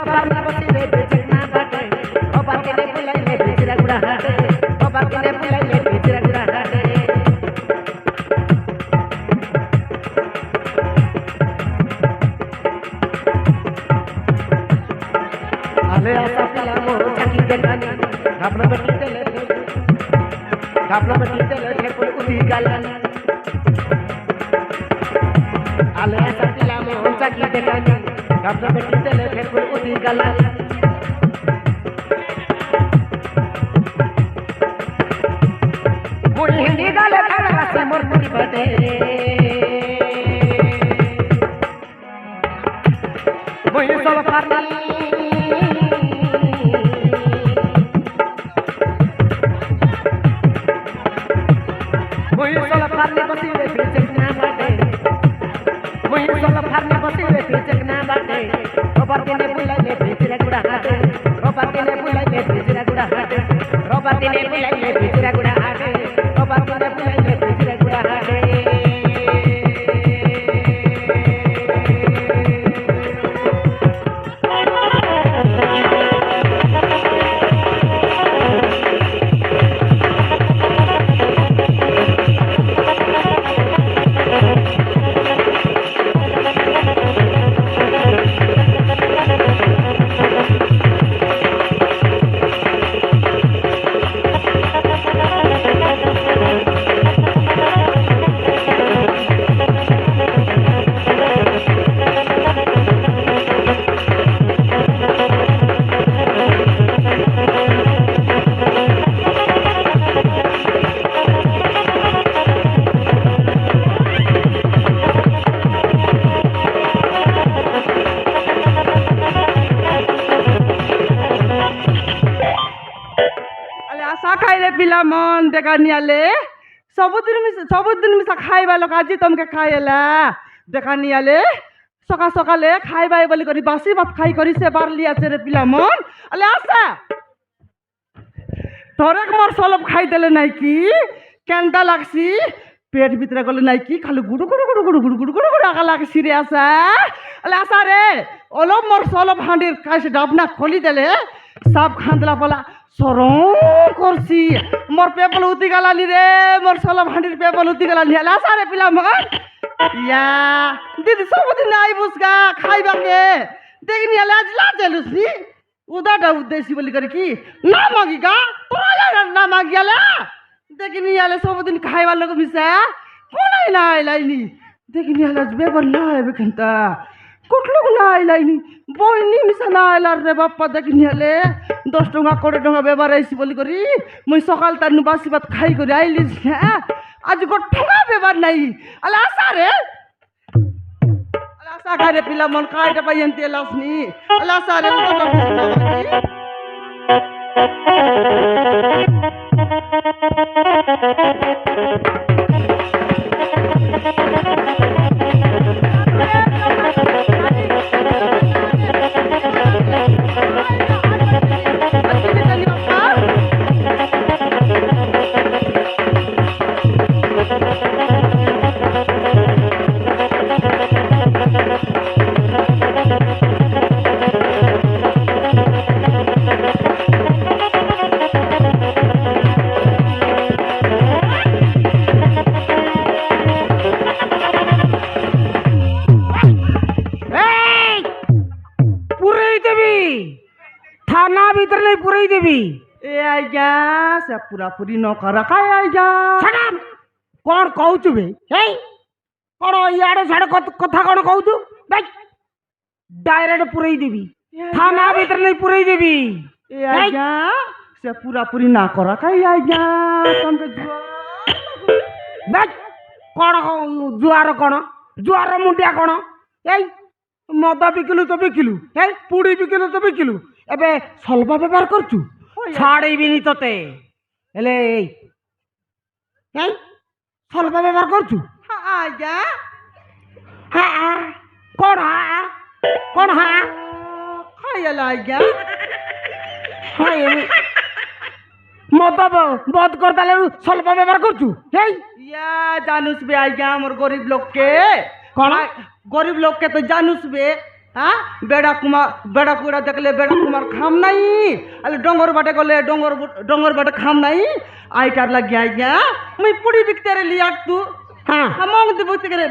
farna bosile bechna bate o bakile pulaile bechra gura hate o bakile pulaile bechra gura hate ale asa pila mo chaki dekani dhapna beti tele thekul uti galan ale asa pila mo chaki dekani dhapna beti tele thekul uti galan mui hindi gale thara se mor muri bate mui solo farna farne bosile bechna bate mui solo farne bosile bechna bate o bakile pulaile bechra gura hate o bakile pulaile bechra gura hate o bakile pulaile bechra gura hate o bakile pulaile bechra gura hate पिला मन देखानियाले सबुदिन मिसा खाइबा लोक आज तुमके खाइला देखानियाले सका सकाले खाइबा बोली करी बासी भात खाई करी से बार लिया रे पिला मन अले आसा थोड़ेक मोर सलब खाई देले नाइ कि केनता लागसी पेट भितर गले नाइ कि खाली गुडु गुडु गुडु गुडु गुडु गुडु गुडु गुडु आका लागसी रे आसा अले आसा रे ओलो मोर सलब हांडीर कासे डाबना खोली देले सब खांदला पला सरम करसी मोर पेपल उती गलानी रे मोर सलब हांडीर पेपल उती गलानी हला सारे पिला मन या दीदी सबदिन आई बुसका खाइबा के देखनी हला लाजेलुसी उदाटा उद्देश्य बोली करी कि ना मागिगा तोरा ना मागियाला देखनी हला सबदिन खाइबा लोग मिसा कोनै ना आइलाइनी देखनी हला बेबर ना आइबे खंता कुटलुक ना आइलाइनी बहिनी मिसा ना आइला रे बाप्पा देखनी हले 10 टଙ୍କା 20 टଙ୍କା बेबार आइसी बोली करी मुई सकाल तानु बासी भात खाई करी आइली आज गो ठंगा बेबार नाही अला आसा रे अला आसा खारे पिला मन काइटा पायन्ते लासनी अला आसा रे थाना भीतर नहीं पुरई देवी ए आज्ञा से पूरा पूरी न कर काय आज्ञा छडाम कोन कहउछु बे हे कोन याडे छाडे कथा कोन कहउछु भाई डायरेक्ट पुरई देवी थाना भीतर नहीं पुरई देवी ए आज्ञा से पूरा पूरी ना कर काय आज्ञा तुमके भाई कोन जुआर मुंडिया कोन ए मद बिकिलु तो बिकिलु हे पुड़ी बिकिलु तो बिकिलु एबे सलबा व्यवहार करचु छाड़ीबिनी तते हेले हे सलबा व्यवहार करचु आजा हा कोन हा खायला आजा हाय मद बद कर दाले सलबा व्यवहार करचु हे या जानूस बे आजा हमर गरीब लोग के कोन गरीब लोग के तो जानूस बे হ্যাঁ বেড়া কুড়া দেখলে বেড়া কুমার খাম নাই আলে ডঙ্গর বাটে গলে ডঙ্গর বাটে খাম নাই আইটার লাগি আইয়া মুই পুড়ি বিকতে রেলি একটু হ্যাঁ আমং দি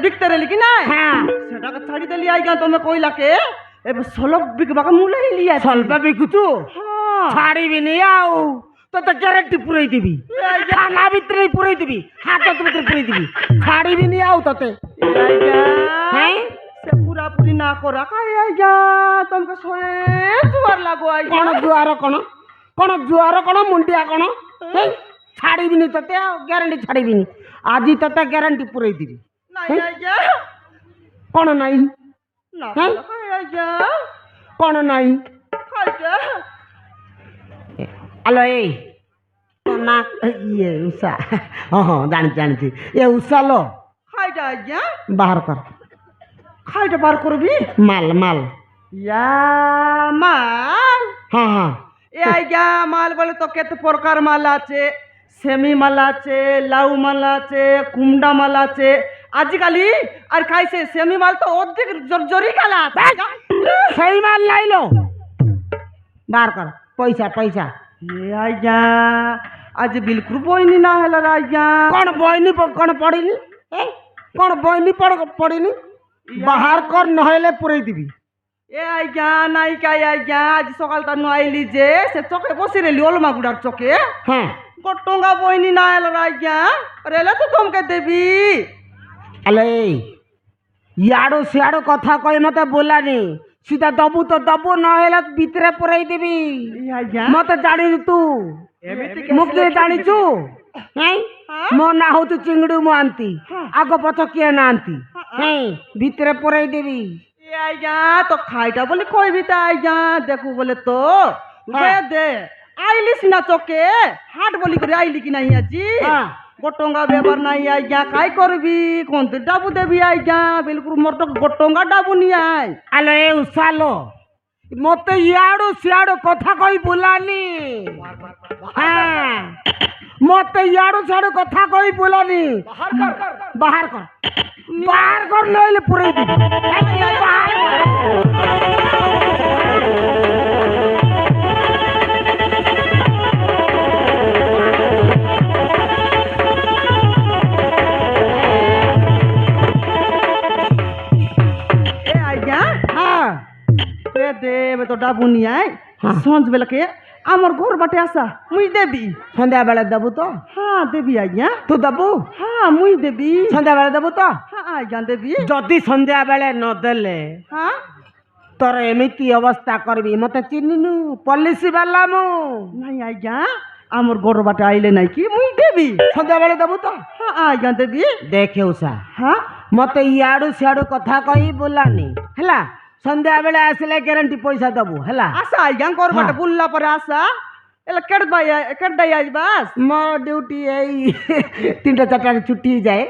বিকতে রেলি কি নাই হ্যাঁ সেটাকে ছাড়ি দেলি আইয়া তুমি কইলাকে এবার সলব বিকবাকে মুলাই লিয়া স্বল্প বিকুতু হ্যাঁ ছাড়িবি নি আও তো তো গ্যারান্টি পুরাই দিবি থানা ভিতরে পুরাই দিবি হাতত ভিতরে পুরাই দিবি ছাড়িবি নি আও তোতে হ্যাঁ সে পুরাপুরি না করা কাই আইয়া তোমাকে সয়ে জুয়ার লাগো আইয়া কোন জুয়ার কোন জুয়ার কোন মুন্ডিয়া কোন ছাড়িবি নি তোতে গ্যারান্টি ছাড়িবি নি আজি তোতে গ্যারান্টি পুরাই দিবি নাই আইয়া কোন নাই না হ্যাঁ? কাই আইয়া কোন নাই খাইটা আলো এই তোর না ইয়ে উষা হ্যাঁ জানিছি এ উষা লো খাইটা আইয়া বাহার কর খাইটা বার করবি মাল মাল ইয়া মাল হ্যাঁ হ্যাঁ এ আইয়া মাল বলে তো কত প্রকার মাল আছে সেমি মাল আছে লাউ মাল আছে কুমড়া মাল আছে আজকালি আর খাইছে সেমি মাল তো অর্ধেক জরি খালা সেই মাল লাইলো বার কর পয়সা পয়সা এ আইয়া আজ বিলকুল বইনি না হেলা আইয়া কোন বইনি কোন পড়িনি কোন বইনি পড়িনি বাহার কর নহলে পুরাই দিবি এ আইয়া নাই কাই আইয়া আজ সকালটা নু আইলি যে সে চকে বসে রেলি অলমাগুড়ার চকে হ্যাঁ টঙ্গা বইনি না হেলা আইয়া রেলে তো তোমাকে দেবি আলে ইয়াড়ো সিয়াড়ো কথা কই মতে বলানি সিধা দবু তো দবু নহলে ভিতরে পুরাই দিবি এ আইয়া মতে জানিনি তু মুখে জানিছু হ্যাঁ মো না হতো চিংড়ি মু আনতি আগ পছ কিଏ না আনতি হ্যাঁ ভিতরে পুরাই দিবি এ আইয়া তো খাইটা বলে কইবি তা আইয়া দেখু বলে তো দে দে আইলিস না চকে হাট বলি করে আইলি কি নাই আজি হ্যাঁ গোটঙ্গা বেবার নাই আইয়া কাই করবি কোন ডাবু দেবি আইয়া বিলকুল মোর তো গোটঙ্গা ডাবু নি আই আলো এ উসালো মতে ইয়াড়ো সিয়াড়ো কথা কই বুলানি হ্যাঁ মতে ইয়াড়ো সিয়াড়ো কথা কই বুলানি বাহার কর নইলে পুরাই দিবি বাহার কর। এ আইয়া হ্যাঁ এ দে এবে তো ডাবু নি আই হ্যাঁ। সঞ্জ বেলাকে আমার ঘর বাটে আসা মুই দেবি সন্ধ্যাবেলা দেবো তো হ্যাঁ দেবি আইয়া তু দেবু হ্যাঁ মুই দেবি সন্ধ্যাবেলা দেবু তো হ্যাঁ আইয়া দেবি যদি সন্ধ্যাবেলে নদেলে হ্যাঁ তোর এমিতি অবস্থা করবি মতে চিনিনু পলিসি বালা মু নাই আইয়া আমার ঘর বাটে আইলে নাই কি মুই দেবি সন্ধ্যাবেলে দেবু তো হ্যাঁ আইয়া দেবি দেখে উষা হ্যাঁ মতে ইয়াড়ু সিয়াড়ু কথা কই बोलानी ହେଲା সন্ধ্যাবেলে আসলে গ্যারান্টি পয়সা দেবু ହେଲା আসা আইয়া ঘর বাটে বুল্লা পরে আসা এলা কেট দাই আইজ বাস ମୋ ଡ୍ୟୁଟି ଏଇ 3ଟା 4টাରେ ଛୁଟି ହେଇଯାଏ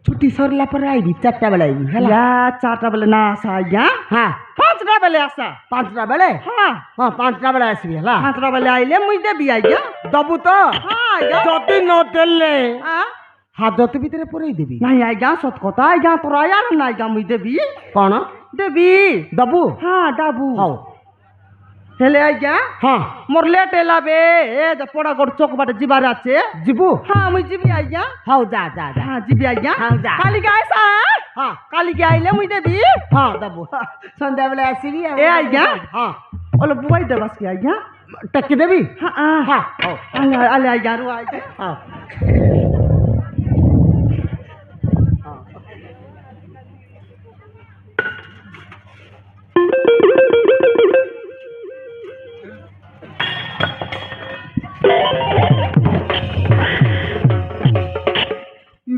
ଛୁଟି ସରିଲା ପରେ ଆଇବି 4ଟା ବେଳେ ଆଇବି ହେଲା ইয়া 4টা বেলে না আসা আইয়া ହଁ 5টা বেলে আসা 5ଟା ବେଳେ হ্যাঁ ହଁ 5ଟା ବେଳେ ଆସିବି ହେଲା 5টা বেলে আইলে মুই দেবি আইয়া ଦବୁ ତ হ্যাঁ আইয়া ଯଦି ନ ଦେଲେ হ্যাঁ ହାଜତ ଭିତରେ ପୁରେଇ ଦେବି নাই আইয়া সত কথা আইয়া তোর আয়ার না আইয়া মুই দেবি କ'ଣ দেবি ଦବୁ হ্যাঁ ডাবু ହଉ হেলে আইয়া ହଁ মোর লেট এলাবে এ যে পড়াগড় চক বাটে ଯିବାର আছে ଯିବୁ হ্যাঁ মুই ଯିবি আইয়া ହଉ যা যা যা হ্যাঁ ଯିবি আইয়া হ্যাঁ, যা। কালিকে আইসা ହଁ কালিকে আইলে মুই দেবি ହଁ ଦବୁ ସନ୍ଧ୍ୟାବେଳେ ଆସିବି ଆଉ ଏ ଆଜ୍ଞା। ହଁ ওলে বুয়াই দেবাস কি আইয়া ଟେକି ଦେବି হ্যাঁ ହଁ ହଉ আলে আলে আইয়া রু আইয়া ହଁ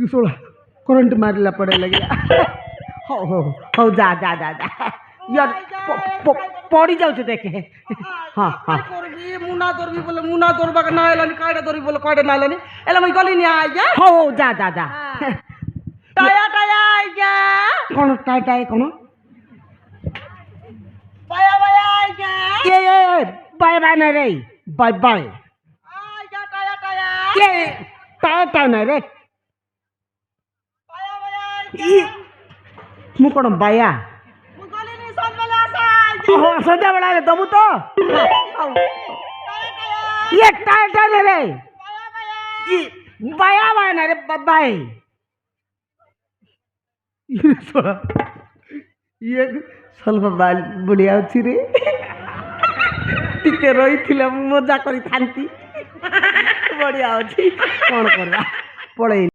सोला करंट मारला पड़े लगे हो जा जा जा जा यार पड़ी जाऊ देखे हाँ हाँ করবি মুনা ধরবি বলে মুনা ধরবা না এলানি কায়টা ধরবি বলে কায়টা না এলানি এলা মুই গলি নি আইয়া हो जा जा जा টায়া টায়া আইয়া कौन टाई टाई कौन পায়া পায়া আইয়া ये बाय बाय नहीं रे बाय बाय আইয়া টায়া টায়া ये टाई टाई नहीं रे পায়া পায়া আইয়া मु कौन बाया মুই গলি নি সব বেলা আসা ସନ୍ଧ୍ୟାବେଳେ ଦବୁ ତ ଇଏ ଟାଇଟାରେ ରେ ବାୟା ବାୟ ନା ରେ ବାଏ ଇଏ ಸ್ವಲ್ಪ ବଢ଼ିଆ ଅଛି ରେ ଟିକେ ରହିଥିଲେ ମଜା କରିଥାନ୍ତି ବଢ଼ିଆ ଅଛି କ'ଣ କରିବା ପଳେଇ